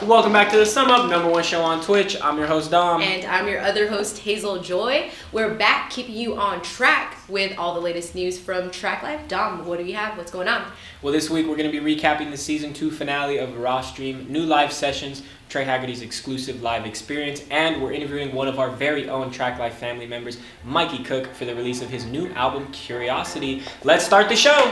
Welcome back to the Sum Up, #1 show on Twitch. I'm your host, Dom. And I'm your other host, Hazzle Joy. We're back keeping you on track with all the latest news from Traklife. Dom, what do we have? What's going on? Well, this week we're going to be recapping the Season 2 finale of Rawstream, new live sessions, Tray Haggerty's exclusive live experience, and we're interviewing one of our very own Traklife family members, Mikey Cook, for the release of his new album, Curiosity. Let's start the show!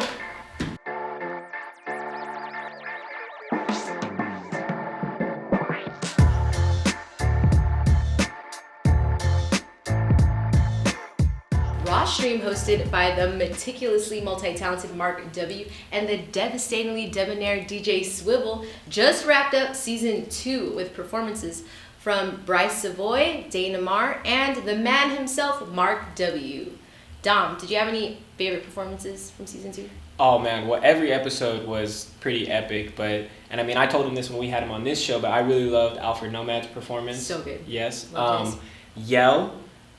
Rawstream, hosted by the meticulously multi-talented Mark W. and the devastatingly debonair DJ Swivel, just wrapped up Season 2 with performances from Bryce Savoy, Dana Mar, and the man himself, Mark W. Dom, did you have any favorite performances from Season 2? Oh man, well every episode was pretty epic, and I mean I told him this when we had him on this show, but I really loved Alfred Nomad's performance. So good. Yes. Yell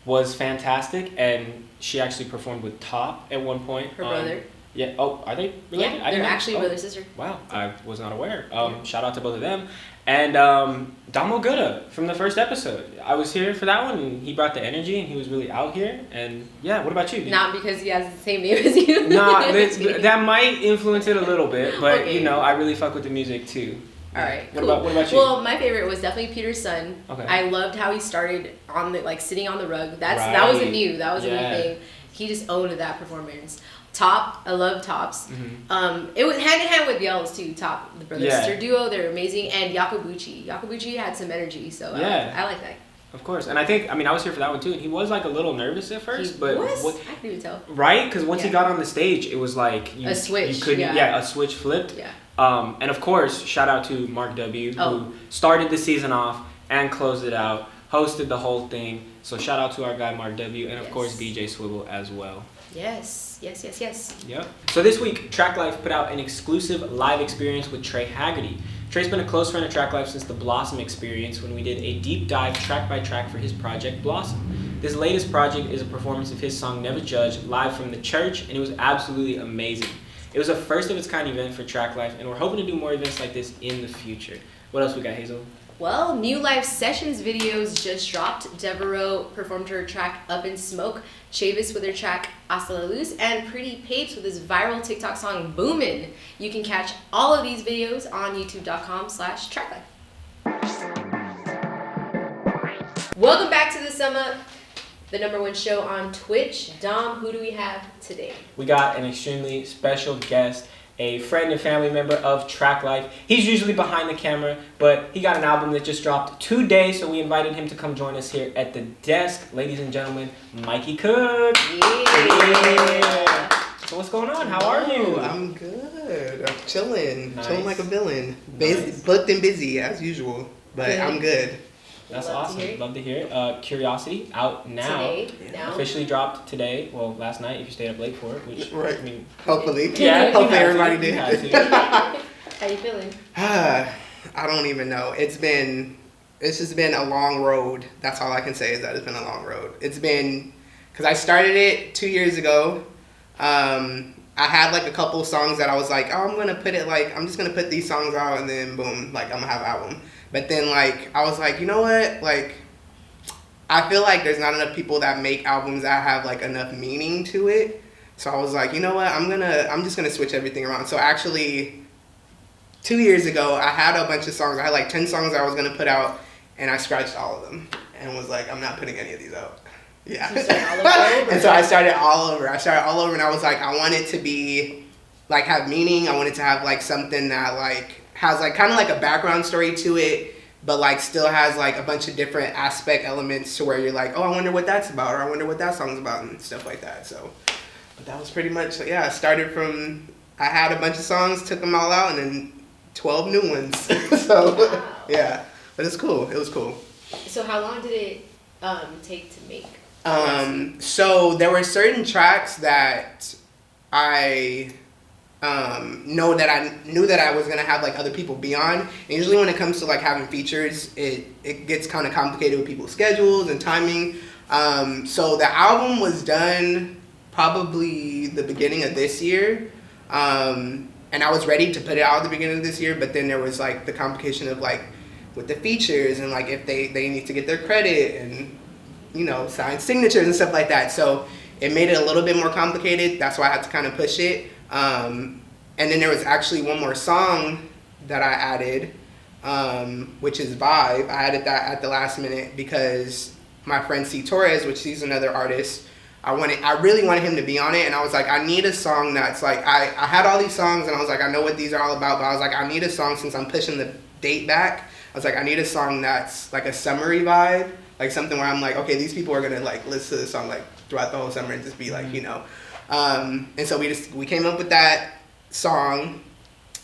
was fantastic, and she actually performed with Top at one point. Her brother. Yeah. Oh, are they related? Yeah, they're actually brother sister. Wow, I was not aware. Shout out to both of them. And Damo Gutta from the first episode. I was here for that one, and he brought the energy, and he was really out here. And yeah, what about you? Not because he has the same name as you. Nah, that might influence it a little bit, but okay. you know, I really fuck with the music too. All right. What cool. about you? Well, my favorite was definitely Peter's son. Okay. I loved how he started on the sitting on the rug. That wasn't new. That was a new thing. He just owned that performance. Top, I love Tops. Mm-hmm. It was hand in hand with Yells too. Top, the brother sister duo, they're amazing. And Yakubuchi. Yakubuchi had some energy, so I like that. Of course, and I was here for that one too, and he was like a little nervous at first, I can even tell. Right? Because once he got on the stage, it was like a switch. You couldn't, a switch flipped. Yeah. And of course, shout out to Mark W, who started the season off and closed it out, hosted the whole thing. So shout out to our guy Mark W, and of course DJ Swivel as well. Yes. Yep. So this week, Traklife put out an exclusive live experience with Tray Haggerty. Trey's been a close friend of Traklife since the Blossom experience, when we did a deep dive track by track for his project Blossom. This latest project is a performance of his song Never Judge live from the church, and it was absolutely amazing. It was a first of its kind event for Traklife, and we're hoping to do more events like this in the future. What else we got, Hazel? Well, new live sessions videos just dropped. Devereaux performed her track Up in Smoke, Chavis with her track Hasta la Luz, and Pretty Papes with his viral TikTok song Boomin'. You can catch all of these videos on youtube.com/Traklife. Welcome back to the Sum Up, the #1 show on Twitch. Dom, who do we have today? We got an extremely special guest, a friend and family member of Traklife. He's usually behind the camera, but he got an album that just dropped today, so we invited him to come join us here at the desk. Ladies and gentlemen, Mikey Cook. Yeah. So what's going on? How are you? I'm good. I'm chilling. Nice. Chilling like a villain. Nice. Booked and busy as usual, but I'm good. That's awesome. Love to hear it. Curiosity out now. Officially dropped today. Well, last night if you stayed up late for it. Which, right. I mean, hopefully. Yeah. Hopefully everybody did. How you feeling? I don't even know. It's just been a long road. That's all I can say is that it's been a long road. It's been, because I started it 2 years ago. I had like a couple songs that I was like, oh, I'm just going to put these songs out and then boom, like I'm going to have an album. But then, like, I was like, you know what? Like, I feel like there's not enough people that make albums that have, like, enough meaning to it. So I was like, you know what? I'm just gonna switch everything around. So actually, 2 years ago, I had a bunch of songs. I had, like, 10 songs I was gonna put out, and I scratched all of them. And was like, I'm not putting any of these out. Yeah. So you started all over? And so I started all over. And I was like, I want it to be, like, have meaning. I want it to have, like, something that, like, has like kind of like a background story to it, but like still has like a bunch of different aspect elements to where you're like, oh, I wonder what that's about, or I wonder what that song's about, and stuff like that. So, but that was pretty much, I started from, I had a bunch of songs, took them all out, and then 12 new ones. So, wow. Yeah, but it's cool. It was cool. So how long did it take to make? So there were certain tracks that I knew that I was gonna have like other people be on. And usually when it comes to like having features, it gets kind of complicated with people's schedules and timing. So the album was done probably the beginning of this year. And I was ready to put it out at the beginning of this year, but then there was like the complication of like with the features and like if they need to get their credit and sign signatures and stuff like that. So it made it a little bit more complicated. That's why I had to kind of push it. And then there was actually one more song that I added, which is Vibe. I added that at the last minute because my friend C. Torres, which he's another artist, I really wanted him to be on it, and I was like, I need a song that's like, I had all these songs, and I was like, I know what these are all about, but I was like, I need a song, since I'm pushing the date back, I was like, I need a song that's like a summery vibe, like something where I'm like, okay, these people are gonna like listen to the song like throughout the whole summer and just be like, and so we came up with that song,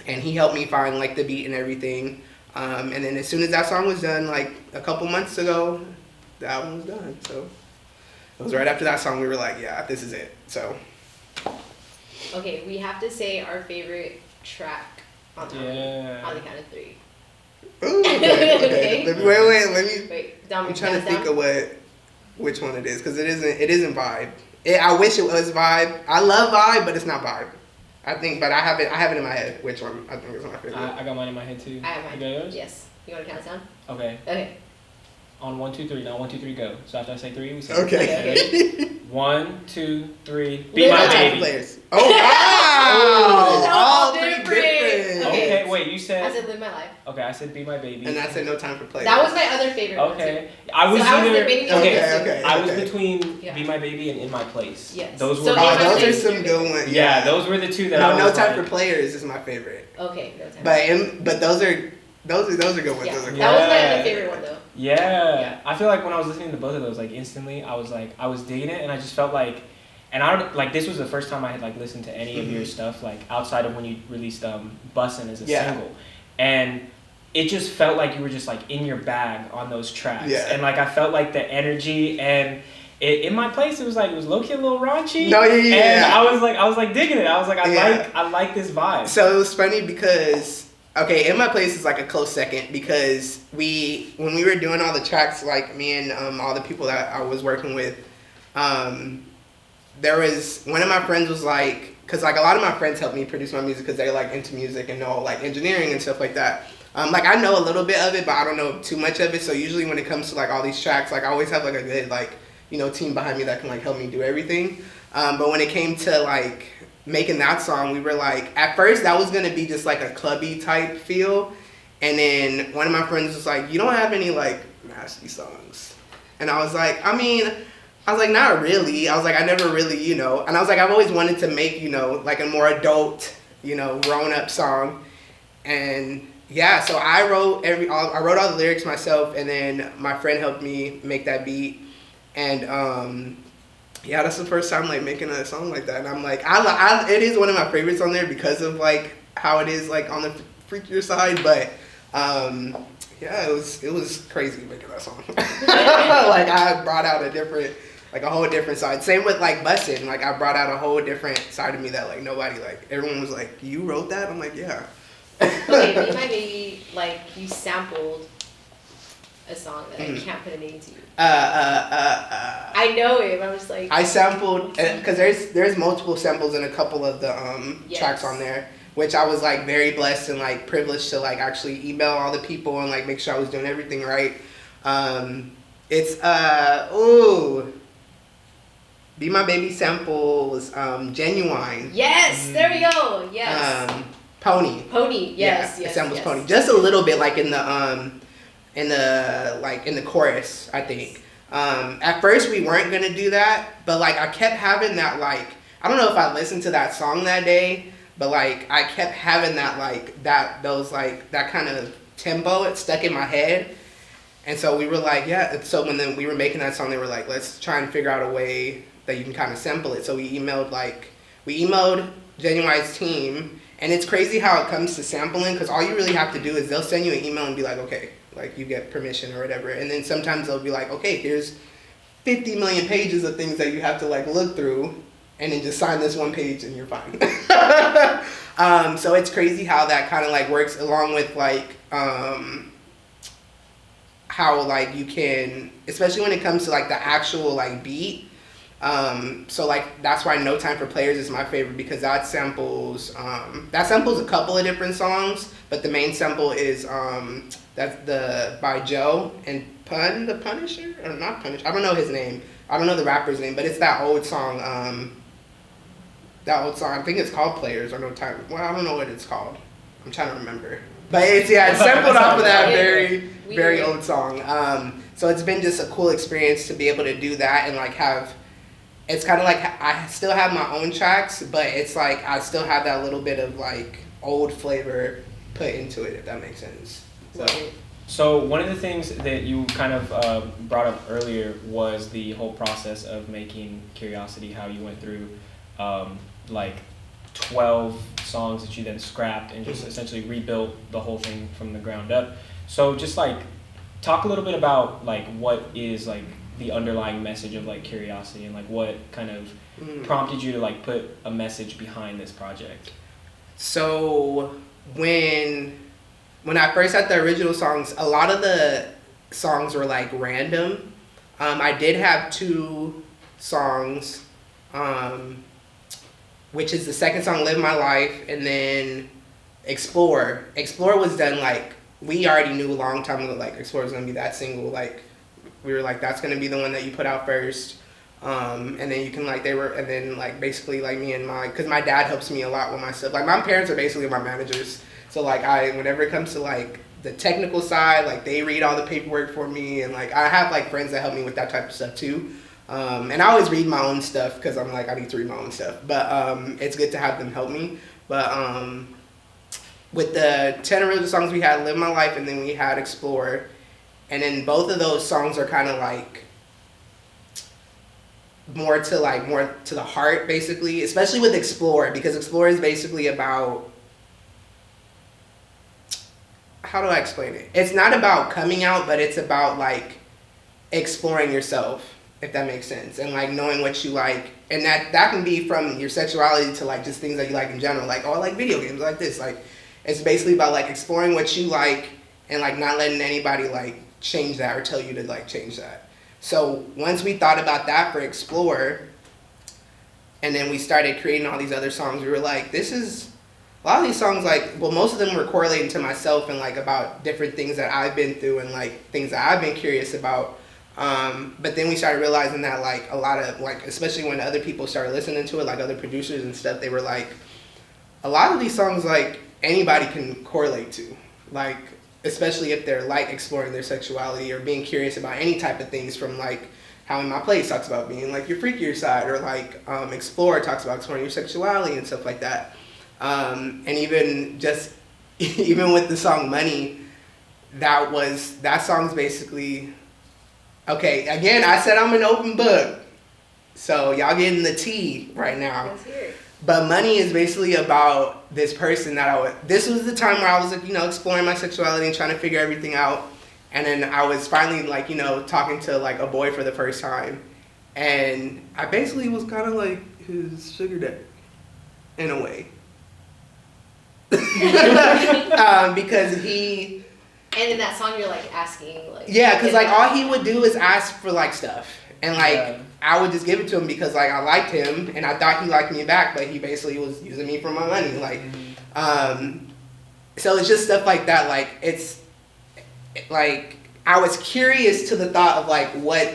and he helped me find like the beat and everything, and then as soon as that song was done, like a couple months ago, the album was done, so. It was right after that song we were like, yeah, this is it. So. Okay, we have to say our favorite track on the count of 3. Ooh, okay. Okay. Wait, Dom, I'm trying to think of which one it is, because it isn't Vibe. I wish it was Vibe. I love Vibe, but it's not Vibe. I think, but I have it in my head. Which one I think is my favorite? I got mine in my head too. I have mine. You got yours? Yes. You want to count us down? Okay. Okay. On 1, 2, 3. Now 1, 2, 3, go. So after I say 3, we say okay. 1, 2, 3. Be my baby. Players. Oh wow! All three different. Okay, wait. You said. I said live my life. Okay, I said be my baby. And I said no time for players. That was my other favorite. Okay. One too. I was debating okay. I was between Be My Baby and In My Place. Yes. Those were. So those are some good ones. Yeah, those were the two that I was No Time like, for Players is my favorite. Okay, No Time. But those are good ones. Yeah. Those are good. That was my other favorite one though. Yeah. I feel like when I was listening to both of those, like instantly, I was digging it, and I just felt like, and I don't like this was the first time I had like listened to any of your stuff, like outside of when you released Bussin' as a single, and it just felt like you were just like in your bag on those tracks, and like I felt like the energy and. In My Place, it was low key a little raunchy. No, yeah. And I was like digging it. I was like, I like this vibe. So it was funny because In My Place is like a close second because when we were doing all the tracks, like me and all the people that I was working with, there was one of my friends was like, because like a lot of my friends help me produce my music because they're like into music and know like engineering and stuff like that. Like I know a little bit of it, but I don't know too much of it. So usually when it comes to like all these tracks, like I always have like a good like team behind me that can like help me do everything. But when it came to like making that song, we were like, at first that was gonna be just like a clubby type feel, and then one of my friends was like, you don't have any like nasty songs, and I was like, not really. I was like, I never really, and I was like, I've always wanted to make like a more adult, grown up song, and yeah, so I wrote all the lyrics myself, and then my friend helped me make that beat. And yeah, that's the first time like making a song like that, and I'm like, it is one of my favorites on there because of like how it is like on the freakier side. But yeah, it was crazy making that song. Like I brought out a whole different side. Same with like Bussin', like I brought out a whole different side of me that like nobody like. Everyone was like, you wrote that? I'm like, yeah. Okay, Be My Baby, like you sampled a song that I can't put a name to. I know it, but I'm just like. I sampled because there's multiple samples in a couple of the tracks on there, which I was like very blessed and like privileged to like actually email all the people and like make sure I was doing everything right. It's Be My Baby sample was Genuine. Yes, there we go. Yes. Pony. Yes. It samples Pony just a little bit, like in the chorus, I think. At first we weren't gonna do that, but like I kept having that like, I don't know if I listened to that song that day, but like I kept having that like that kind of tempo, it stuck in my head. And so we were like, so when then we were making that song, they were like, let's try and figure out a way that you can kind of sample it. So we emailed Genuine's team, and it's crazy how it comes to sampling, because all you really have to do is they'll send you an email and be like, okay, like you get permission or whatever, and then sometimes they'll be like, okay, here's 50 million pages of things that you have to like look through, and then just sign this one page and you're fine. So it's crazy how that kind of like works, along with like how like you can, especially when it comes to like the actual like beat, So like that's why No Time for Players is my favorite, because that samples a couple of different songs, but the main sample is that's by Joe and the Punisher, or not Punisher, I don't know his name, I don't know the rapper's name, but it's that old song, I think it's called Players or No Time. Well, I don't know what it's called. I'm trying to remember. But it's sampled off of that very old song. So it's been just a cool experience to be able to do that and like it's kind of like I still have my own tracks, but it's like I still have that little bit of like old flavor put into it, if that makes sense. So one of the things that you kind of brought up earlier was the whole process of making Curiosity, how you went through like 12 songs that you then scrapped and just essentially rebuilt the whole thing from the ground up. So just like talk a little bit about like what is like the underlying message of like Curiosity, and like what kind of prompted you to like put a message behind this project. So when I first had the original songs, a lot of the songs were like random. I did have 2 songs, which is the second song, Live My Life, and then Explore. Explore was done like, we already knew a long time ago, like Explore was gonna be that single. Like we were like, that's gonna be the one that you put out first. And then you can like, and then like basically like me and cause my dad helps me a lot with my stuff. Like my parents are basically my managers. So like whenever it comes to like the technical side, like they read all the paperwork for me, and like I have like friends that help me with that type of stuff too. And I always read my own stuff because I'm like, I need to read my own stuff. But it's good to have them help me. But with the 10 original songs, we had Live My Life and then we had Explore. And then both of those songs are kind of like more to the heart, basically, especially with Explore, because Explore is basically about, how do I explain it? It's not about coming out, but it's about like exploring yourself, if that makes sense, and like knowing what you like, and that can be from your sexuality to like just things that you like in general, like, oh, I like video games like this. Like it's basically about like exploring what you like and like not letting anybody like change that or tell you to like change that. So once we thought about that for Explore, and then we started creating all these other songs, we were like, this is a lot of these songs, like, well, most of them were correlating to myself and like about different things that I've been through and like things that I've been curious about. But then we started realizing that like a lot of like, especially when other people started listening to it, like other producers and stuff, they were like, a lot of these songs like anybody can correlate to, like especially if they're like exploring their sexuality or being curious about any type of things, from like how In My Place talks about being like your freakier side, or like Explore talks about exploring your sexuality and stuff like that. And even with the song Money, that song's basically, okay, again, I said I'm an open book, so y'all getting the tea right now. Let's hear it. But Money is basically about this person that this was the time where I was, you know, exploring my sexuality and trying to figure everything out. And then I was finally like, you know, talking to like a boy for the first time. And I basically was kind of like his sugar daddy in a way. Because he... And in that song, you're like asking, like, yeah, because like all he would do is ask for like stuff, and like I would just give it to him because like I liked him and I thought he liked me back, but he basically was using me for my money, like. So it's just stuff like that. Like it's like I was curious to the thought of like what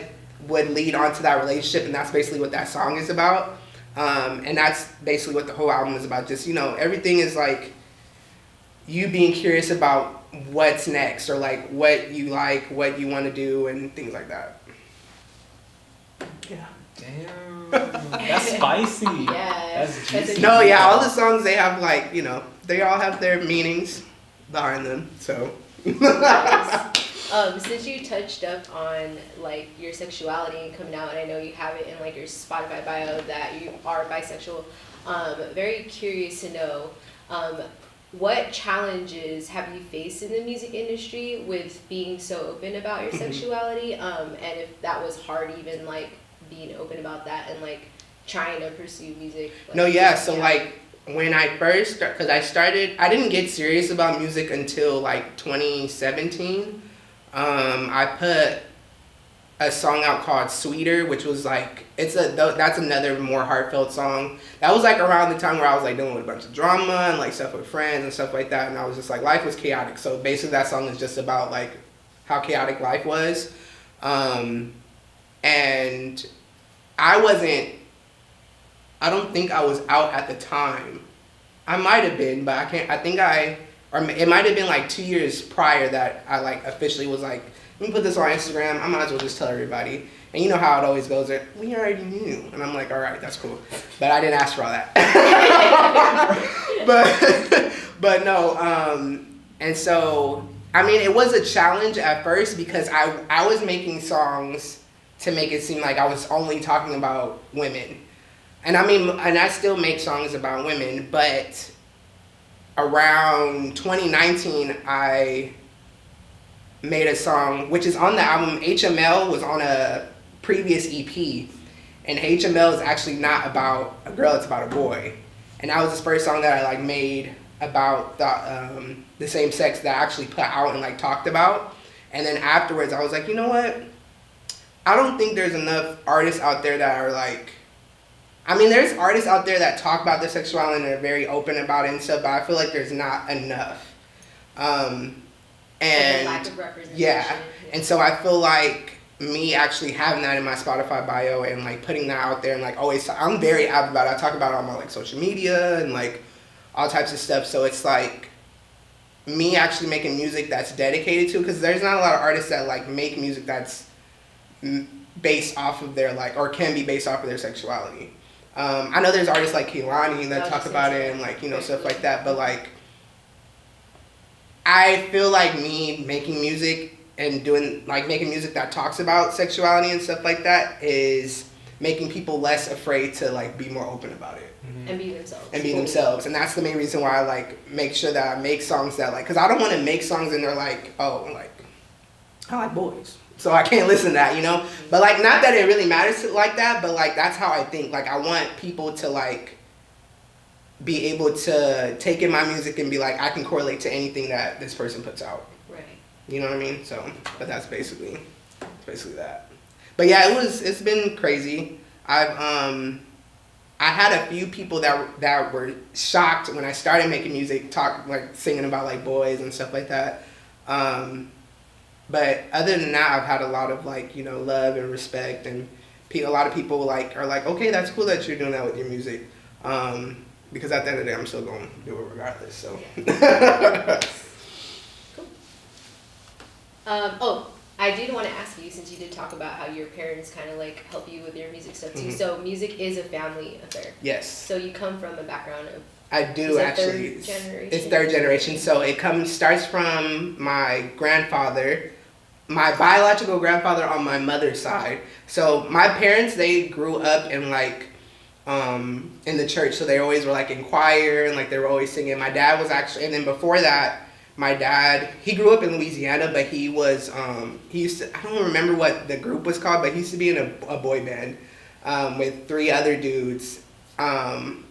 would lead onto that relationship, and that's basically what that song is about. And that's basically what the whole album is about. Just, you know, everything is like you being curious about what's next, or like what you want to do, and things like that. Yeah. Damn. That's spicy. Yeah. That's juicy. No, yeah, all the songs, they have like, you know, they all have their meanings behind them, so. Since you touched up on like your sexuality and coming out, and I know you have it in like your Spotify bio that you are bisexual, very curious to know, what challenges have you faced in the music industry with being so open about your sexuality, and if that was hard, even like being open about that and like trying to pursue music? Like, no, yeah, so like when I first, because I didn't get serious about music until like 2017. I put a song out called Sweeter, which was like, that's another more heartfelt song. That was like around the time where I was like dealing with a bunch of drama and like stuff with friends and stuff like that, and I was just like, life was chaotic. So basically that song is just about like how chaotic life was. And I don't think I was out at the time. I might have been, but it might have been like 2 years prior that I like officially was like, let me put this on Instagram. I might as well just tell everybody. And you know how it always goes. We already knew. And I'm like, all right, that's cool. But I didn't ask for all that. but no. And so, I mean, it was a challenge at first because I was making songs to make it seem like I was only talking about women. And I mean, and I still make songs about women, but around 2019, I made a song, which is on the album. HML was on a previous EP, and HML is actually not about a girl, it's about a boy. And that was the first song that I like made about the same sex that I actually put out and like talked about. And then afterwards, I was like, you know what? I don't think there's enough artists out there that are like, I mean, there's artists out there that talk about their sexuality and are very open about it and stuff, but I feel like there's not enough. And lack of representation. Yeah, and so I feel like me actually having that in my Spotify bio and like putting that out there and like always, I'm very avid about it. I talk about it on my like social media and like all types of stuff. So it's like me actually making music that's dedicated to, because there's not a lot of artists that like make music that's based off of their like, or can be based off of their sexuality. I know there's artists like Kehlani that talk about it and like, you know, stuff like that, but like I feel like me making music and making music that talks about sexuality and stuff like that is making people less afraid to like be more open about it. And be themselves. And that's the main reason why I like make sure that I make songs that like, because I don't want to make songs and they're like, oh, like, I like boys, so I can't listen to that, you know? But like, not that it really matters like that, but like, that's how I think. Like, I want people to like, be able to take in my music and be like, I can correlate to anything that this person puts out. Right. You know what I mean? So, but that's basically that. But yeah, it's been crazy. I had a few people that were shocked when I started making music, singing about like boys and stuff like that. But other than that, I've had a lot of like, you know, love and respect, and a lot of people like are like, okay, that's cool that you're doing that with your music. Because at the end of the day, I'm still going to do it regardless. So. Cool. I did want to ask you, since you did talk about how your parents kind of like help you with your music stuff too. Mm-hmm. So music is a family affair. Yes. So you come from a background of. I do actually. Third generation? It's third generation. So it starts from my grandfather, my biological grandfather on my mother's side. So my parents, they grew up in like. In the church, so they always were like in choir and like they were always singing. My dad was actually, and then before that, my dad, he grew up in Louisiana, but he was, he used to, I don't remember what the group was called, but he used to be in a boy band with 3 other dudes. And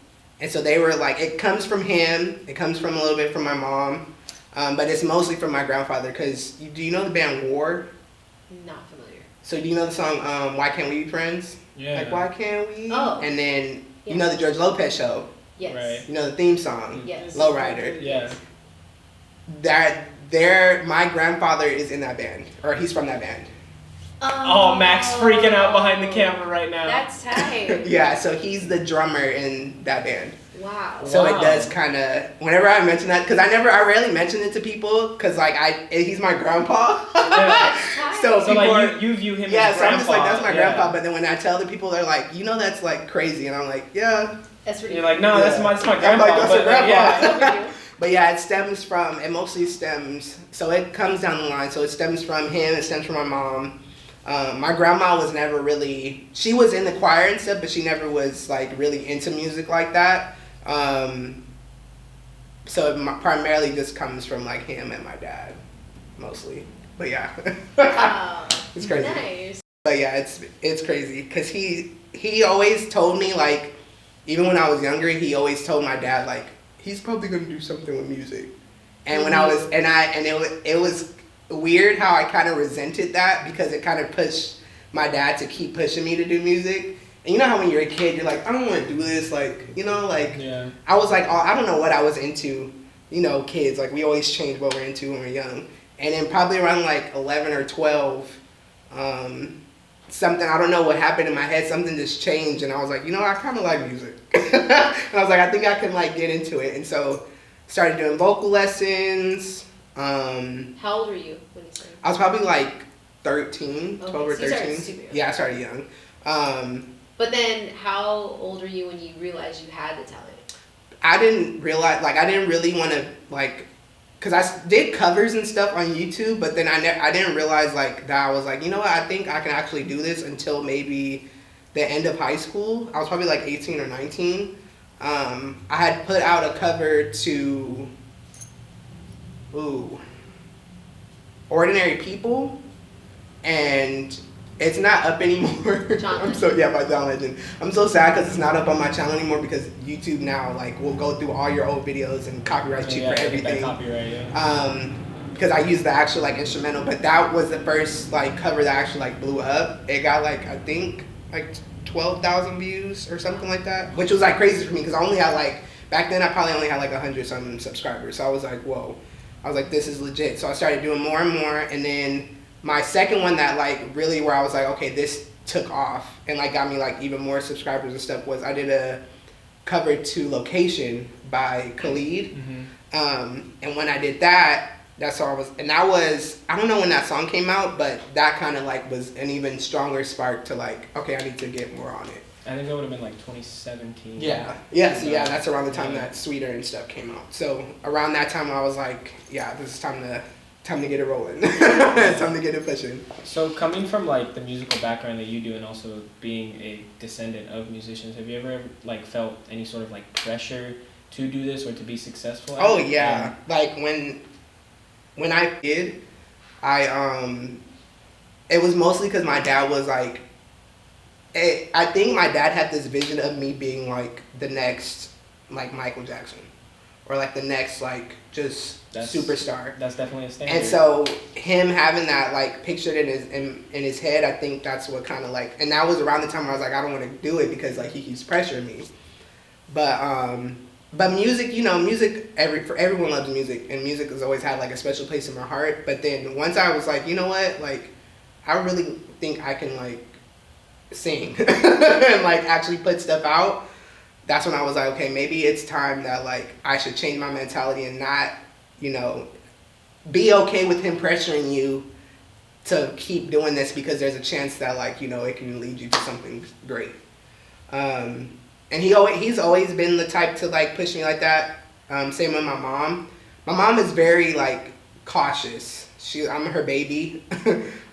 so they were like, it comes from him, it comes from a little bit from my mom, but it's mostly from my grandfather, because do you know the band War? Not familiar. So do you know the song, Why Can't We Be Friends? Yeah. Like, why can't we? Oh. And then, you know the George Lopez show? Yes. Right. You know the theme song? Yes. Lowrider? Yeah. My grandfather is in that band, or he's from that band. Oh, Max freaking out behind the camera right now. That's tight. Yeah, so he's the drummer in that band. Wow. So it does kind of, whenever I mention that, because I rarely mention it to people, because like he's my grandpa. Yeah. So people like you view him as grandpa. So I'm just like, that's my grandpa, but then when I tell the people, they're like, you know, that's like crazy, and I'm like, yeah. That's really. You're like, no, that's my grandpa. I'm like, that's your grandpa. Yeah. But yeah, it mostly stems, so it comes down the line, so it stems from him, it stems from my mom. My grandma was never really, she was in the choir and stuff, but she never was like really into music like that. So it primarily just comes from like him and my dad, mostly. But yeah, it's crazy. Nice. But yeah, it's crazy because he always told me, like, even when I was younger, he always told my dad like he's probably gonna do something with music. And when I was it was weird how I kind of resented that, because it kind of pushed my dad to keep pushing me to do music. And you know how when you're a kid, you're like, I don't want to do this, like, you know, like, Yeah. I was like, oh, I don't know what I was into, you know, kids, like, we always change what we're into when we're young. And then probably around, like, 11 or 12, something, I don't know what happened in my head, something just changed, and I was like, you know, I kind of like music. And I was like, I think I can, like, get into it. And so, started doing vocal lessons. How old were you when you started? I was probably, like, 13, 12 or so you 13. started super young. Yeah, I started young. But then, how old were you when you realized you had the talent? I didn't realize, like, I didn't really want to, like, because I did covers and stuff on YouTube, but then I didn't realize, like, that I was like, you know what, I think I can actually do this until maybe the end of high school. I was probably, like, 18 or 19. I had put out a cover to, Ordinary People, and it's not up anymore. By John Legend. I'm so sad because it's not up on my channel anymore because YouTube now, like, will go through all your old videos and copyright you for everything. Because I used the actual, like, instrumental, but that was the first, like, cover that actually, like, blew up. It got, like, I think, like, 12,000 views or something like that, which was, like, crazy for me because I only had, like, back then I probably only had, like, 100-something subscribers. So I was like, whoa. I was like, this is legit. So I started doing more and more, and then my second one that, like, really where I was like, okay, this took off and, like, got me, like, even more subscribers and stuff was I did a cover to Location by Khalid. And when I did that, that's all I was, and that was, I don't know when that song came out, but that kind of, like, was an even stronger spark to, like, okay, I need to get more on it. I think that would have been like 2017. Yeah. Yeah, so yeah, that's around the time that Sweeter and stuff came out. So around that time I was like, yeah, this is time to get it rolling. Time to get it pushing. So coming from, like, the musical background that you do and also being a descendant of musicians, have you ever, like, felt any sort of, like, pressure to do this or to be successful at it? Oh yeah. Like when I did, it was mostly because my dad was like, I think my dad had this vision of me being, like, the next, like, Michael Jackson. Or, like, the next, like, just superstar. That's definitely a standard. And so him having that, like, pictured in his head, I think that's what kind of, like, and that was around the time I was like, I don't want to do it because, like, he keeps pressuring me. But music, you know, everyone loves music, and music has always had, like, a special place in my heart. But then once I was like, you know what, like, I really think I can, like, sing and, like, actually put stuff out. That's when I was like, okay, maybe it's time that, like, I should change my mentality and not, you know, be okay with him pressuring you to keep doing this because there's a chance that, like, you know, it can lead you to something great. And he's always been the type to, like, push me like that. Same with my mom. My mom is very, like, cautious. I'm her baby.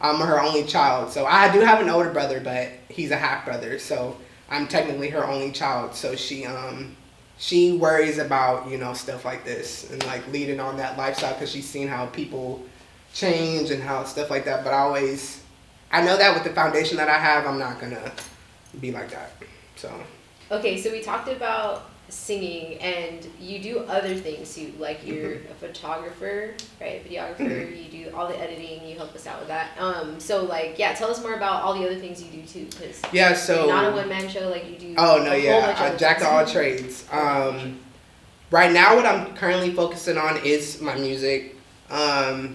I'm her only child. So I do have an older brother, but he's a half brother. So I'm technically her only child. So she worries about, you know, stuff like this and, like, leading on that lifestyle because she's seen how people change and how stuff like that. But I know that with the foundation that I have, I'm not gonna be like that. So. Okay, so we talked about singing, and you do other things too, like you're a photographer, right? Videographer. You do all the editing. You help us out with that. So, like, yeah, tell us more about all the other things you do too, because so you're not a one-man show, like you do. Oh no, yeah, I jack of all trades. Right now, what I'm currently focusing on is my music,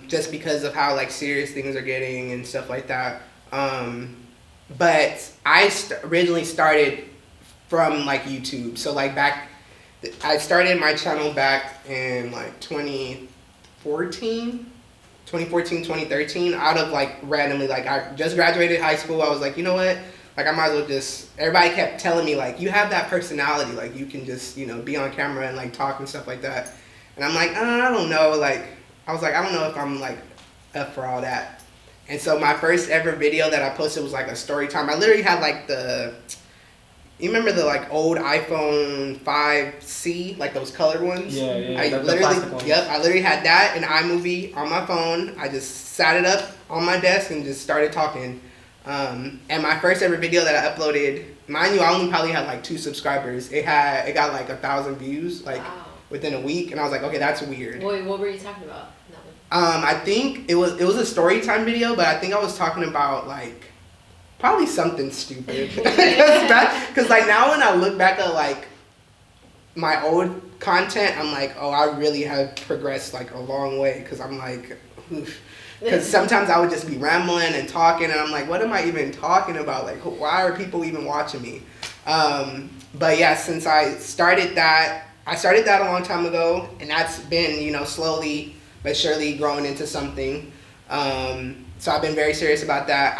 just because of how, like, serious things are getting and stuff like that. But I originally started from, like, YouTube. So, like, I started my channel back in, like, 2013, 2013, out of, like, randomly, like, I just graduated high school. I was like, you know what? Like, I might as well everybody kept telling me, like, you have that personality. Like, you can just, you know, be on camera and, like, talk and stuff like that. And I'm like, I don't know. Like, I was like, I don't know if I'm, like, up for all that. And so my first ever video that I posted was, like, a story time. I literally had, like, you remember the, like, old iPhone 5C, like those colored ones? Yeah. I literally had that in iMovie on my phone. I just sat it up on my desk and just started talking. And my first ever video that I uploaded, mind you, I only probably had, like, 2 subscribers. It got like 1,000 views, like, within a week, and I was like, okay, that's weird. Wait, what were you talking about in that one? I think it was a story time video, but I think I was talking about, like, Probably something stupid. Because like now when I look back at like my old content, I'm like, oh, I really have progressed like a long way. Because I'm like, because sometimes I would just be rambling and talking, and I'm like, what am I even talking about? Like, why are people even watching me? But yeah, since I started that a long time ago, and that's been, you know, slowly but surely growing into something. So I've been very serious about that.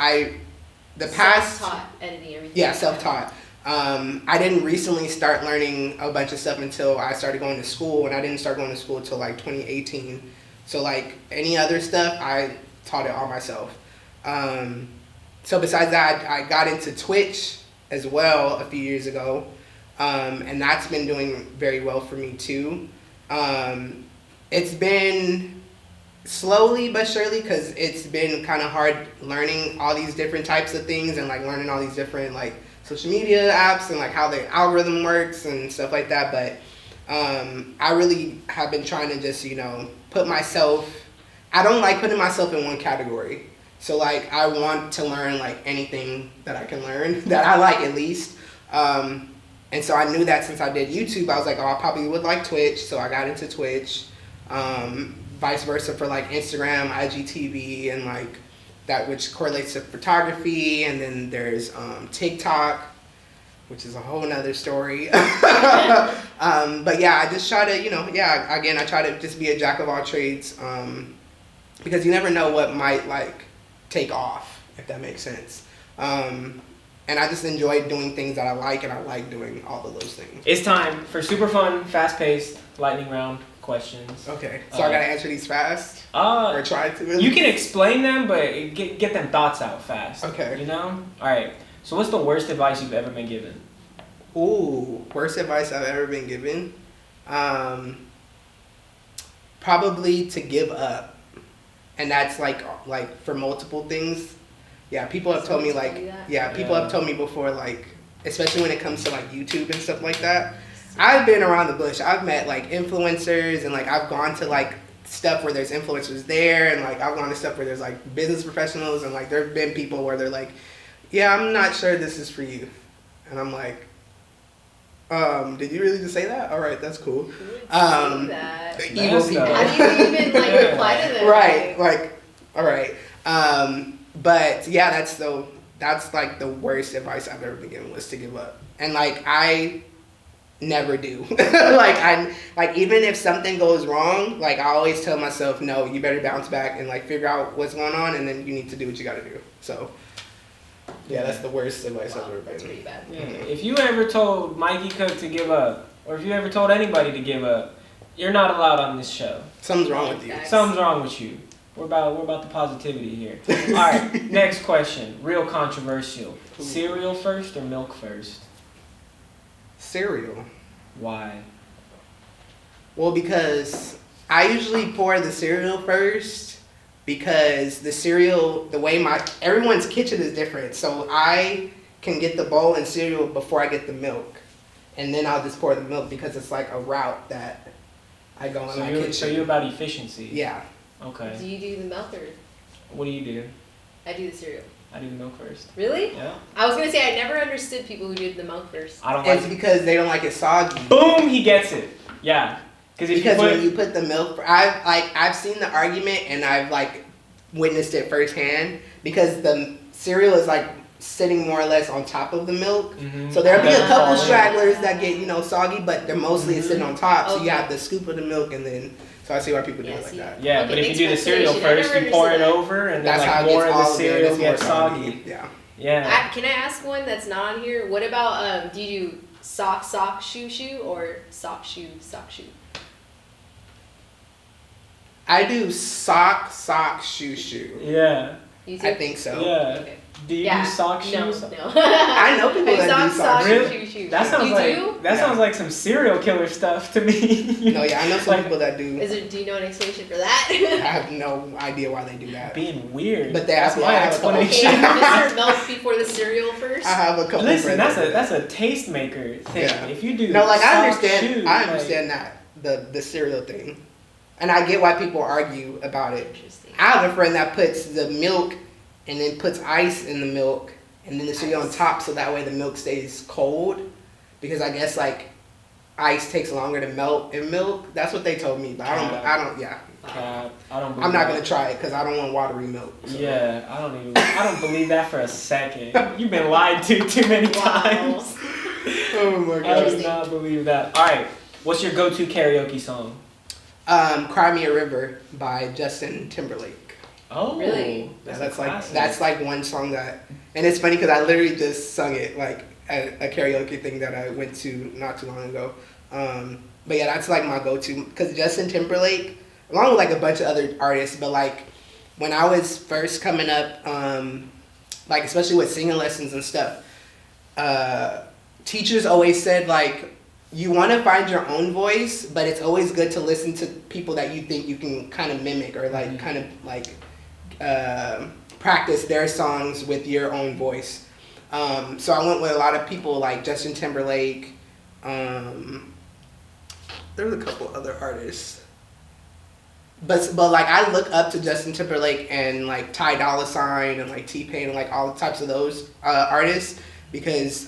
Self-taught editing, everything. Yeah, self-taught. I didn't recently start learning a bunch of stuff until I started going to school, and I didn't start going to school until like 2018. So like any other stuff, I taught it all myself. So besides that, I got into Twitch as well a few years ago, and that's been doing very well for me too. It's been slowly but surely, because it's been kind of hard learning all these different types of things and like learning all these different like social media apps and like how the algorithm works and stuff like that. But I really have been trying to just, you know, I don't like putting myself in one category. So like I want to learn like anything that I can learn that I like at least. And so I knew that since I did YouTube, I was like, oh, I probably would like Twitch. So I got into Twitch. Vice versa for like Instagram, IGTV, and like that, which correlates to photography. And then there's TikTok, which is a whole nother story. But yeah, I just try to, you know, again, I try to just be a jack of all trades, because you never know what might like take off, if that makes sense. And I just enjoy doing things that I like, and I like doing all of those things. It's time for super fun, fast-paced lightning round questions. Okay, so I gotta answer these fast? Or try to? You can explain them, but get them thoughts out fast. Okay. You know? Alright, so what's the worst advice you've ever been given? Ooh, worst advice I've ever been given? Probably to give up. And that's like for multiple things. Yeah, people have told me like, people have told me before, like, especially when it comes to like YouTube and stuff like that. I've been around the bush. I've met like influencers, and like I've gone to like stuff where there's influencers there, and like I've gone to stuff where there's like business professionals, and like there've been people where they're like, yeah, I'm not sure this is for you. And I'm like, did you really just say that? All right, that's cool. That? Evil people. How do you even like reply to them? Right, like, all right. But yeah, that's like the worst advice I've ever been given, was to give up. And like I never do. like even if something goes wrong, like I always tell myself, no, you better bounce back and like figure out what's going on, and then you need to do what you got to do. So yeah, that's the worst advice I've ever been. That's pretty bad. Yeah. If you ever told Mikey Cook to give up, or if you ever told anybody to give up, you're not allowed on this show. Something's wrong with you. Something's wrong with you. We're about the positivity here. All right, next question. Real controversial. Cereal first or milk first? Cereal. Why? Well, because I usually pour the cereal first, because the cereal, the way everyone's kitchen is different. So I can get the bowl and cereal before I get the milk. And then I'll just pour the milk, because it's like a route that I go in my kitchen. So you're about efficiency? Yeah. Okay. Do you do the milk or? What do you do? I do the cereal. I do the milk first. Really? Yeah. I was gonna say I never understood people who did the milk first. I don't like It's because they don't like it soggy. Boom! He gets it. Yeah. Because when you put the milk, I've seen the argument, and I've like witnessed it firsthand, because the cereal is like sitting more or less on top of the milk. Mm-hmm. So there'll be a couple stragglers that get, you know, soggy, but they're mostly sitting on top. So you have the scoop of the milk, and then. So I see why people do it like that. Yeah, okay, but if you do the cereal first, you pour it over, and then like more of the cereal gets soggy. Yeah. Yeah. Can I ask one that's not on here? What about do you do sock shoe or sock shoe? I do sock shoe. Yeah. You too? I think so. Yeah. Okay. Do you do sock shoes? No. I know people that do sock really? shoes. That sounds like some serial killer stuff to me. No, yeah, I know some people that do. Do you know an explanation for that? I have no idea why they do that. Being weird. But that's my explanation. Okay, Mr. Milk before the cereal first. I have a couple. Listen, that's a taste maker thing. Yeah. If you do I understand that the cereal thing, and I get why people argue about it. Interesting. I have a friend that puts the milk and then puts ice in the milk and then the cereal on top, so that way the milk stays cold. Because I guess like ice takes longer to melt in milk. That's what they told me, but I don't. Yeah. I'm not gonna try it because I don't want watery milk. So. Yeah, I don't believe that for a second. You've been lied to too many times. Oh my god. I do not believe that. All right, what's your go-to karaoke song? "Cry Me a River" by Justin Timberlake. Oh, really? That's like one song that, and it's funny because I literally just sung it like at a karaoke thing that I went to not too long ago. But yeah, that's like my go-to because Justin Timberlake, along with like a bunch of other artists, but like when I was first coming up, like especially with singing lessons and stuff, teachers always said like you want to find your own voice, but it's always good to listen to people that you think you can kind of mimic or like kind of like practice their songs with your own voice. So I went with a lot of people like Justin Timberlake. There was a couple other artists. But like I look up to Justin Timberlake and like Ty Dolla $ign and like T-Pain and like all types of those artists because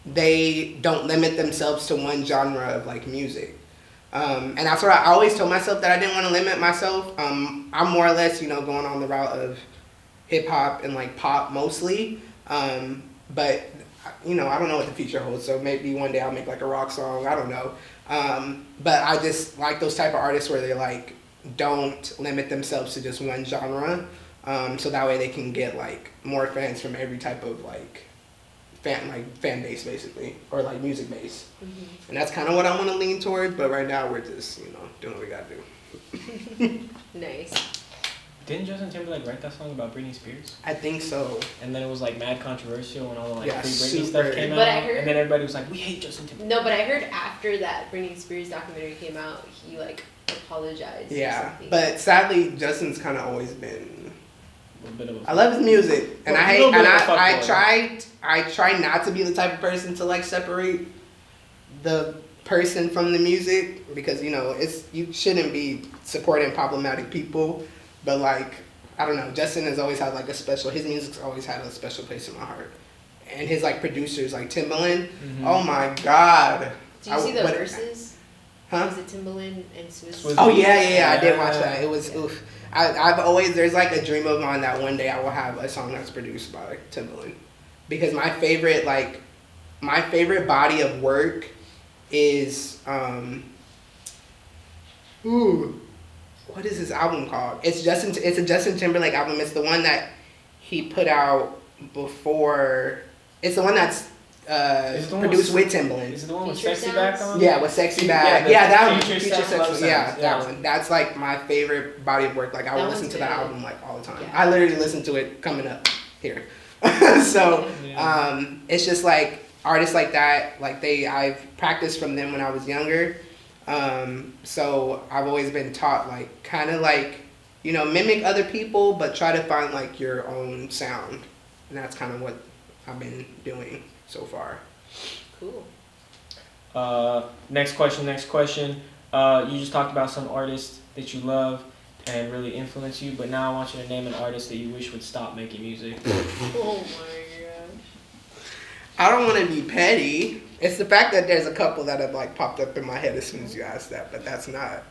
they don't limit themselves to one genre of like music. And that's what I always told myself that I didn't want to limit myself. I'm more or less, going on the route of hip hop and like pop mostly. But I don't know what the future holds. So maybe one day I'll make like a rock song. I don't know. But I just like those type of artists where they like don't limit themselves to just one genre. So that way they can get like more fans from every type of like fan base basically, or like music base. Mm-hmm. And that's kind of what I want to lean towards. But right now we're just doing what we gotta do. Nice. Didn't Justin Timberlake write that song about Britney Spears? I think so. And then it was like mad controversial when all the like free Britney super. stuff came out. But I heard, and then everybody was like, we hate Justin Timberlake. No, but I heard after that Britney Spears documentary came out, he like apologized. Yeah, but sadly Justin's kind of always been. A bit of a I love his music, and well, I hate, and I try not to be the type of person to like separate the person from the music because you shouldn't be supporting problematic people. But like, I don't know, Justin has always had like his music's always had a special place in my heart. And his like producers, like Timbaland, oh my god. Did you see the verses? Huh? Was it Timbaland and Swiss? Oh yeah, I did watch that. It was oof. I've always, there's like a dream of mine that one day I will have a song that's produced by Timbaland. Because my favorite body of work is, what is his album called? It's a Justin Timberlake album. It's the one that he put out before. It's the one that's produced with Timbaland. Is it the one with Sexy Back on? Yeah, with Sexy Back. That one. Future Sounds. Yeah, that one. That's like my favorite body of work. Like I would listen to that album like all the time. Yeah. I literally listen to it coming up here. So it's just like artists like that. Like I've practiced from them when I was younger. So I've always been taught like kind of like mimic other people, but try to find like your own sound, and that's kind of what I've been doing so far. Cool. Next question. You just talked about some artists that you love and really influence you, but now I want you to name an artist that you wish would stop making music. Oh my gosh. I don't want to be petty. It's the fact that there's a couple that have like popped up in my head as soon as you asked that, but that's not.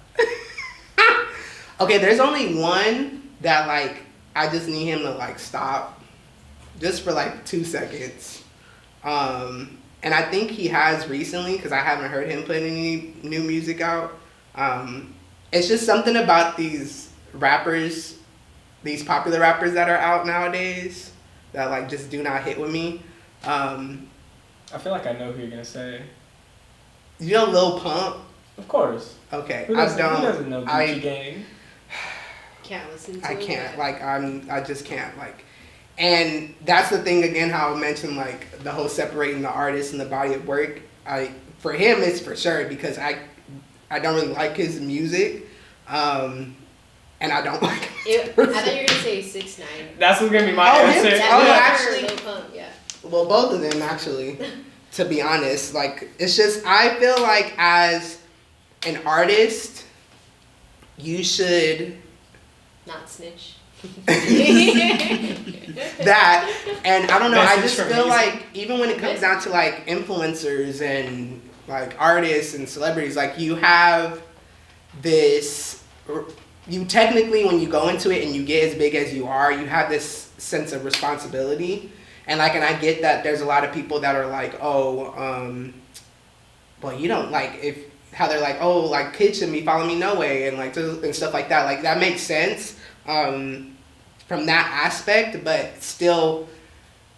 Okay, there's only one that like I just need him to like stop just for like 2 seconds. And I think he has recently because I haven't heard him put any new music out. It's just something about these rappers, these popular rappers that are out nowadays that like just do not hit with me. I feel like I know who you're gonna say. You know Lil Pump? Of course. Okay, Who doesn't know Gucci Gang? Can't listen to I it. can't. Like I just can't. Like, and that's the thing again. How I mentioned like the whole separating the artist and the body of work. For him it's for sure because I don't really like his music, and I don't like. I thought you were gonna say 6ix9ine. That's what's gonna be my answer. Actually, Lil Pump, yeah. Well, both of them actually. To be honest, like it's just I feel like as an artist, you should not snitch. That, and I don't know, I Message just from feel Hazel. like even when it comes down to like influencers and like artists and celebrities, like you have this, you technically, when you go into it and you get as big as you are, you have this sense of responsibility. And like, and I get that there's a lot of people that are like, oh, well, you don't like, if, how they're like, oh, like kids shouldn't be following me, no way, and like, and stuff like that. Like that makes sense from that aspect, but still,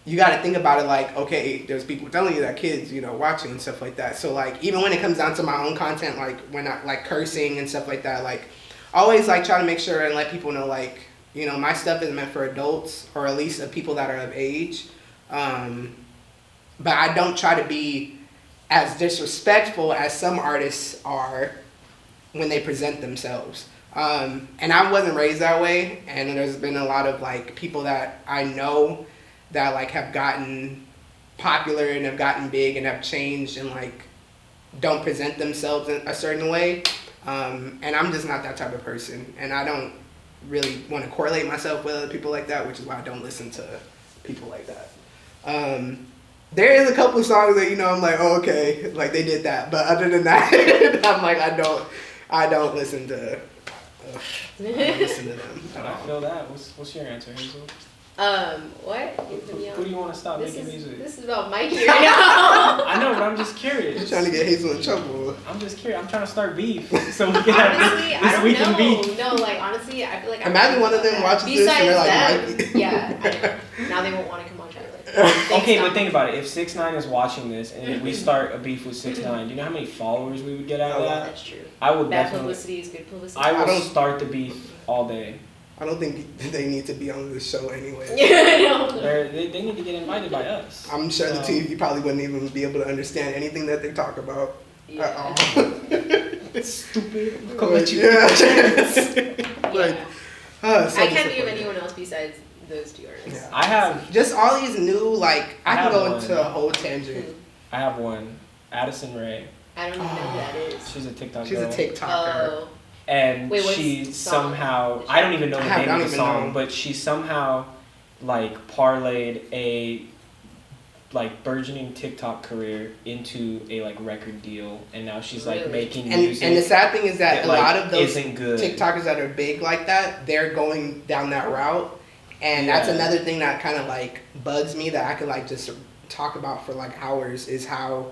you got to think about it like, okay, there's people telling you that kids, you know, watching and stuff like that. So like, even when it comes down to my own content, like when I like cursing and stuff like that, like always like try to make sure and let people know like, you know, my stuff is meant for adults or at least people that are of age. But I don't try to be as disrespectful as some artists are when they present themselves. And I wasn't raised that way, and there's been a lot of like people that I know that like have gotten popular and have gotten big and have changed and like don't present themselves in a certain way. And I'm just not that type of person, and I don't really want to correlate myself with other people like that, which is why I don't listen to people like that. There is a couple of songs that, you know, I'm like, oh, okay, like they did that, but other than that, I'm like, I don't listen to. I don't listen to them. I feel that. What's your answer, Hazel? What? Who do you want to stop making music? This is about Mikey right now. I know, but I'm just curious. You're trying to get Hazel in trouble. I'm just curious. I'm trying to start beef so we can have Honestly, I this don't weekend know. beef. No, like honestly, I feel like Imagine one of them watches this and they're like, Mikey. Yeah, I know. Now they won't want to come on Traklife. Okay, but think about it. If 6ix9ine is watching this and if we start a beef with 6ix9ine, do you know how many followers we would get out of that? That's true. I would Bad definitely. publicity is good publicity. I will start the beef all day. I don't think they need to be on this show anyway. They need to get invited by us. I'm sure the TV probably wouldn't even be able to understand anything that they talk about at all. Stupid. Like, yeah. Like, so I can't think of disappointing. anyone else besides those two artists. Yeah. I have Just all these new, like, I can have go one. into a whole tangent. one. Addison Rae. I don't even know who that is. She's a TikTok She's girl. a TikToker. Oh. And Wait, what's she the song? somehow, I don't even know the I name don't of the even song, know. but she somehow like parlayed a like burgeoning TikTok career into a like record deal, and now she's like Really? making And music. the sad thing is that a like, lot of those isn't good. TikTokers that are big like that, they're going down that route. And that's Yeah. another thing that kind of like bugs me that I could like just talk about for like hours is how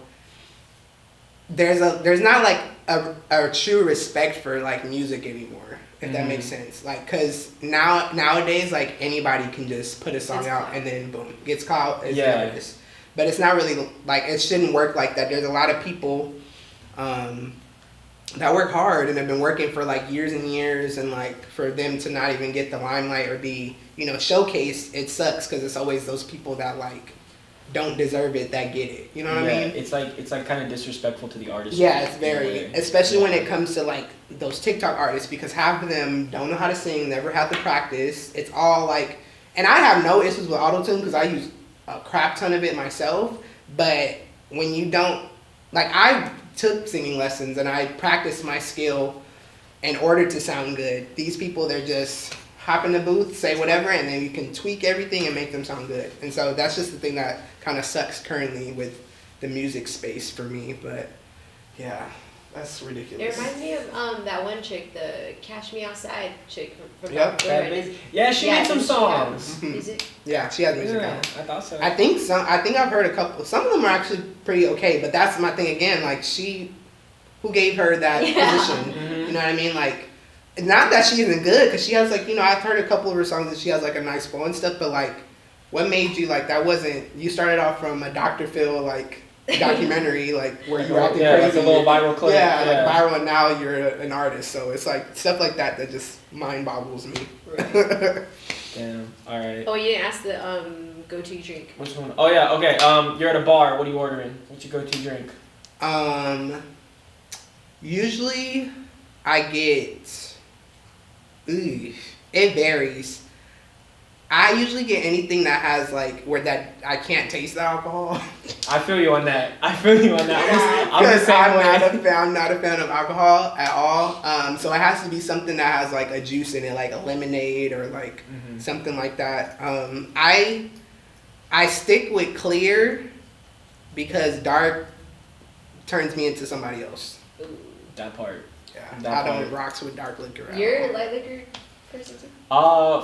there's not like a true respect for like music anymore, if that makes sense. Like, cause nowadays like anybody can just put a song It's out clout. and then boom, gets caught as Yeah. the artist. But it's not really like, it shouldn't work like that. There's a lot of people that work hard and have been working for like years and years, and like for them to not even get the limelight or be, you know, showcased, it sucks because it's always those people that like don't deserve it that get it. You know what I mean? It's like kind of disrespectful to the artist. Yeah, it's in a very, way. especially when it comes to like those TikTok artists, because half of them don't know how to sing, never have to practice. It's all like, and I have no issues with autotune because I use a crap ton of it myself. But when you don't, like, I took singing lessons and I practiced my skill in order to sound good. These people, they're just hop in the booth, say whatever, and then you can tweak everything and make them sound good. And so that's just the thing that kind of sucks currently with the music space for me. But yeah, that's ridiculous. It reminds me of that one chick, the Cash Me Outside chick from Yep. Florida. Bad Bitch. Yeah, she made some does she songs. have- Is it? Yeah, she has music Yeah, out. I thought so. I think I've heard a couple. Some of them are actually pretty okay, but that's my thing again. Like, who gave her that Yeah. position? Mhm. You know what I mean? Like, not that she isn't good, because she has like, you know, I've heard a couple of her songs that she has like a nice flow and stuff. But like, what made you like that? Wasn't you started off from a Dr. Phil like documentary, like where you were acting Yeah, crazy? like a little viral clip. Yeah, like viral, and now you're an artist. So it's like stuff like that that just mind boggles me. Right. Damn. All right. Oh, you didn't ask the go-to drink. Which one? Oh yeah. Okay. You're at a bar. What are you ordering? What's your go-to drink? Usually I get, it varies. I usually get anything that has like where that I can't taste the alcohol. I feel you on that. I'm the Because same I'm way. not a fan of alcohol at all. So it has to be something that has like a juice in it, like a lemonade or like something like that. I stick with clear because dark turns me into somebody else. Ooh. That part. Yeah, That I don't part. rocks with dark liquor. You're a light liquor person too?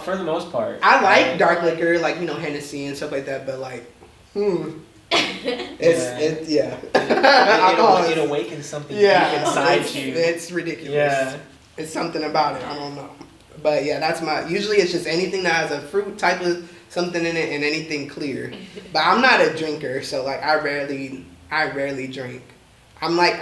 For the most part. I like dark liquor, like, you know, Hennessy and stuff like that, but like, it's alcohol It awakens something deep yeah, inside you. it's ridiculous. Yeah. It's something about it, I don't know. But yeah, that's usually it's just anything that has a fruit type of something in it and anything clear. But I'm not a drinker, so like I rarely drink. I'm like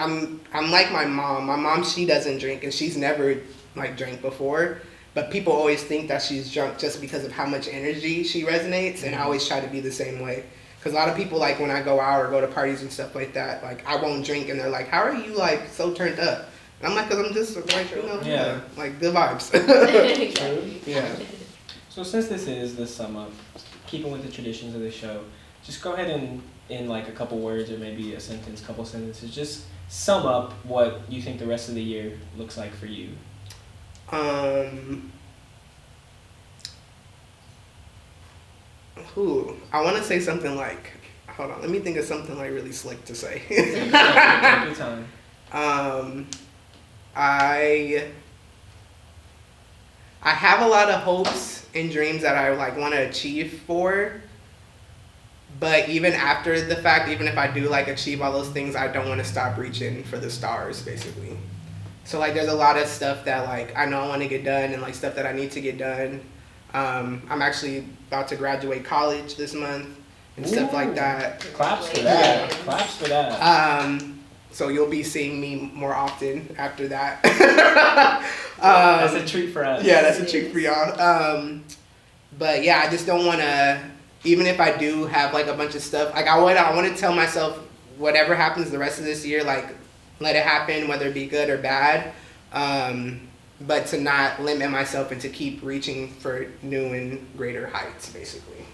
my mom. My mom, she doesn't drink and she's never like drank before. But people always think that she's drunk just because of how much energy she resonates, and I always try to be the same way. Because a lot of people, like when I go out or go to parties and stuff like that, like I won't drink and they're like, how are you like so turned up? And I'm like, because I'm just like, you know, like good vibes. Exactly. Yeah. So since this is the sum up, keeping with the traditions of the show, just go ahead and in like a couple words or maybe a sentence, couple sentences, just sum up what you think the rest of the year looks like for you. I want to say something like, hold on, let me think of something like really slick to say. Take your time. I have a lot of hopes and dreams that I like want to achieve for, but even after the fact, even if I do like achieve all those things, I don't want to stop reaching for the stars, basically. So like there's a lot of stuff that like I know I want to get done and like stuff that I need to get done. I'm actually about to graduate college this month and stuff like that. Claps for that. Yeah. Claps for that. So you'll be seeing me more often after that. That's a treat for us. Yeah, that's a treat for y'all. But yeah, I just don't want to, even if I do have like a bunch of stuff, like I want to tell myself whatever happens the rest of this year, like let it happen, whether it be good or bad. But to not limit myself and to keep reaching for new and greater heights, basically.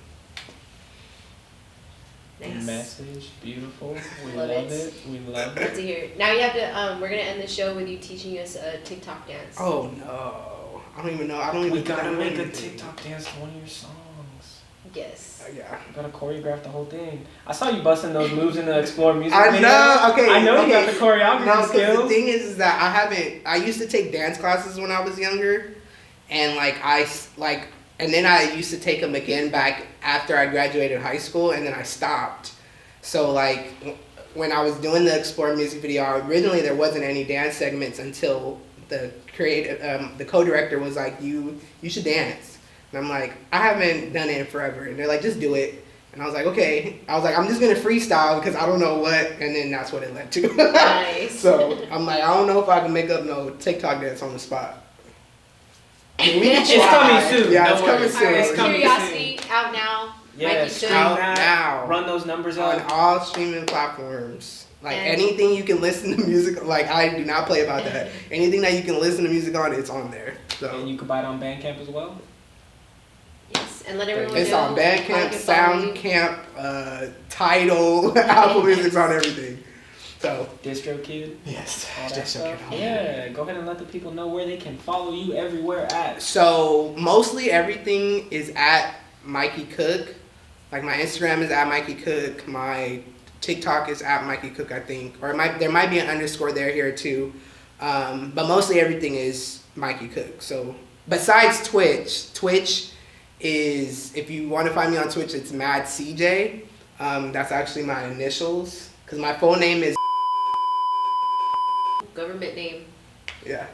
Nice. Message, beautiful. We Love love it. it. We love Good it. to hear. Now you have to. We're gonna end the show with you teaching us a TikTok dance. Oh no, I don't even know. I don't even. We gotta know make a anything. TikTok dance to one of your songs. Yes. Yeah. You gotta choreograph the whole thing. I saw you busting those moves in the Explore Music I video. know. Okay. I know you got okay. the choreography No, 'cause skills. the thing is that I used to take dance classes when I was younger, and and then I used to take them again back after I graduated high school, and then I stopped. So like when I was doing the Explore Music video, originally there wasn't any dance segments until the co-director was like, you should dance. And I'm like, I haven't done it in forever. And they're like, just do it. And I was like, okay. I was like, I'm just going to freestyle because I don't know what. And then that's what it led to. Nice. So I'm like, I don't know if I can make up no TikTok dance on the spot. I mean, we can It's try. coming soon. Yeah, Don't it's coming worry. soon. All right. It's coming Curiosity out now. Yeah, Mikey stream Cook. Out that. now. Run those numbers On up. all streaming platforms. Like And- anything you can listen to music, like I do not play about that. Anything that you can listen to music on, it's on there. And So you can buy it on Bandcamp as well. Yes. And let everyone it's know. on how Bandcamp, you can follow you. Soundcamp, Tidal, Apple Music's on everything. So DistroKid. yes, All that just stuff. okay. Yeah, go ahead and let the people know where they can follow you everywhere at. So mostly everything is at Mikey Cook. Like my Instagram is at Mikey Cook. My TikTok is at Mikey Cook, I think, or there might be an underscore here too. But mostly everything is Mikey Cook. So besides Twitch is, if you want to find me on Twitch, it's Mad CJ. That's actually my initials because my full name is. Government name. Yeah.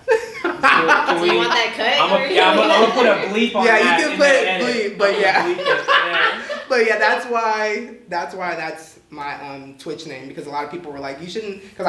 Can Do you want that cut? I'm gonna put a bleep on Yeah, that. you can in put the edit. bleep, but yeah. Bleep it, yeah. But yeah, that's why that's my Twitch name, because a lot of people were like, you shouldn't, because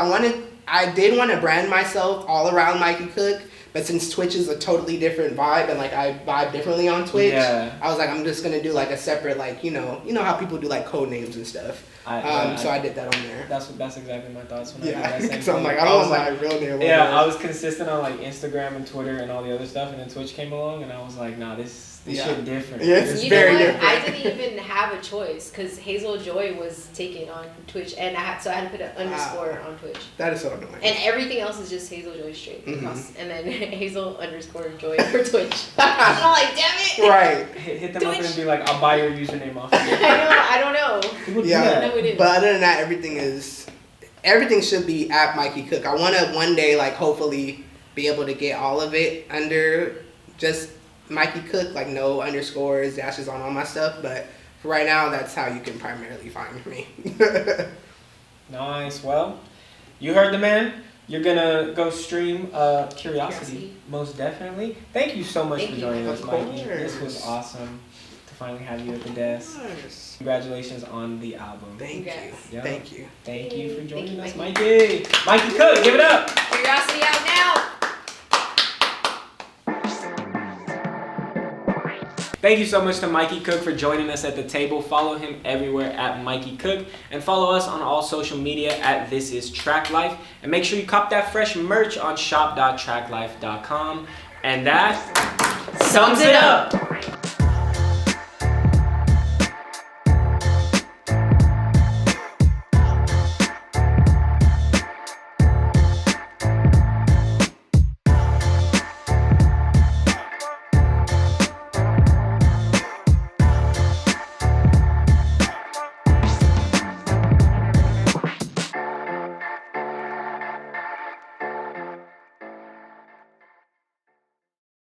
I did want to brand myself all around Mikey Cook, but since Twitch is a totally different vibe and like I vibe differently on Twitch, Yeah. I was like, I'm just gonna do like a separate, like, you know how people do like code names and stuff. So I did that on there. That's exactly my thoughts when I Yeah, did that same so I'm thing. like, I don't was want my real name on Yeah, there. I was consistent on like Instagram and Twitter and all the other stuff, and then Twitch came along, and I was like, nah, this This Yeah. shit different. Yeah, it's You very know what? different. I didn't even have a choice because Hazzle Joy was taken on Twitch, and I had to put an underscore on Twitch. That is so annoying. And everything else is just Hazzle Joy straight across, Mm-hmm. and then Hazzle underscore Joy for Twitch. I'm like, damn it! Right. Hit them up and be like, I'll buy your username off of you. I don't know. People do Yeah. that. No, it is. But other than that, everything should be at Mikey Cook. I want to one day, like, hopefully be able to get all of it under just Mikey Cook, like no underscores, dashes on all my stuff. But for right now, that's how you can primarily find me. Nice. Well, you heard the man. You're gonna go stream Curiosity, most definitely. Thank you so much Thank for you. joining us, Of Mikey. course. This was awesome to finally have you at the desk. Congratulations on the album. Thank you. Congrats. Yeah. Thank you. Thank you for Thank joining you, us, Mikey. Mikey. Mikey Cook, give it up. Curiosity out now. Thank you so much to Mikey Cook for joining us at the table. Follow him everywhere at Mikey Cook, and follow us on all social media at This Is Traklife. And make sure you cop that fresh merch on shop.traklife.com. And that sums it up.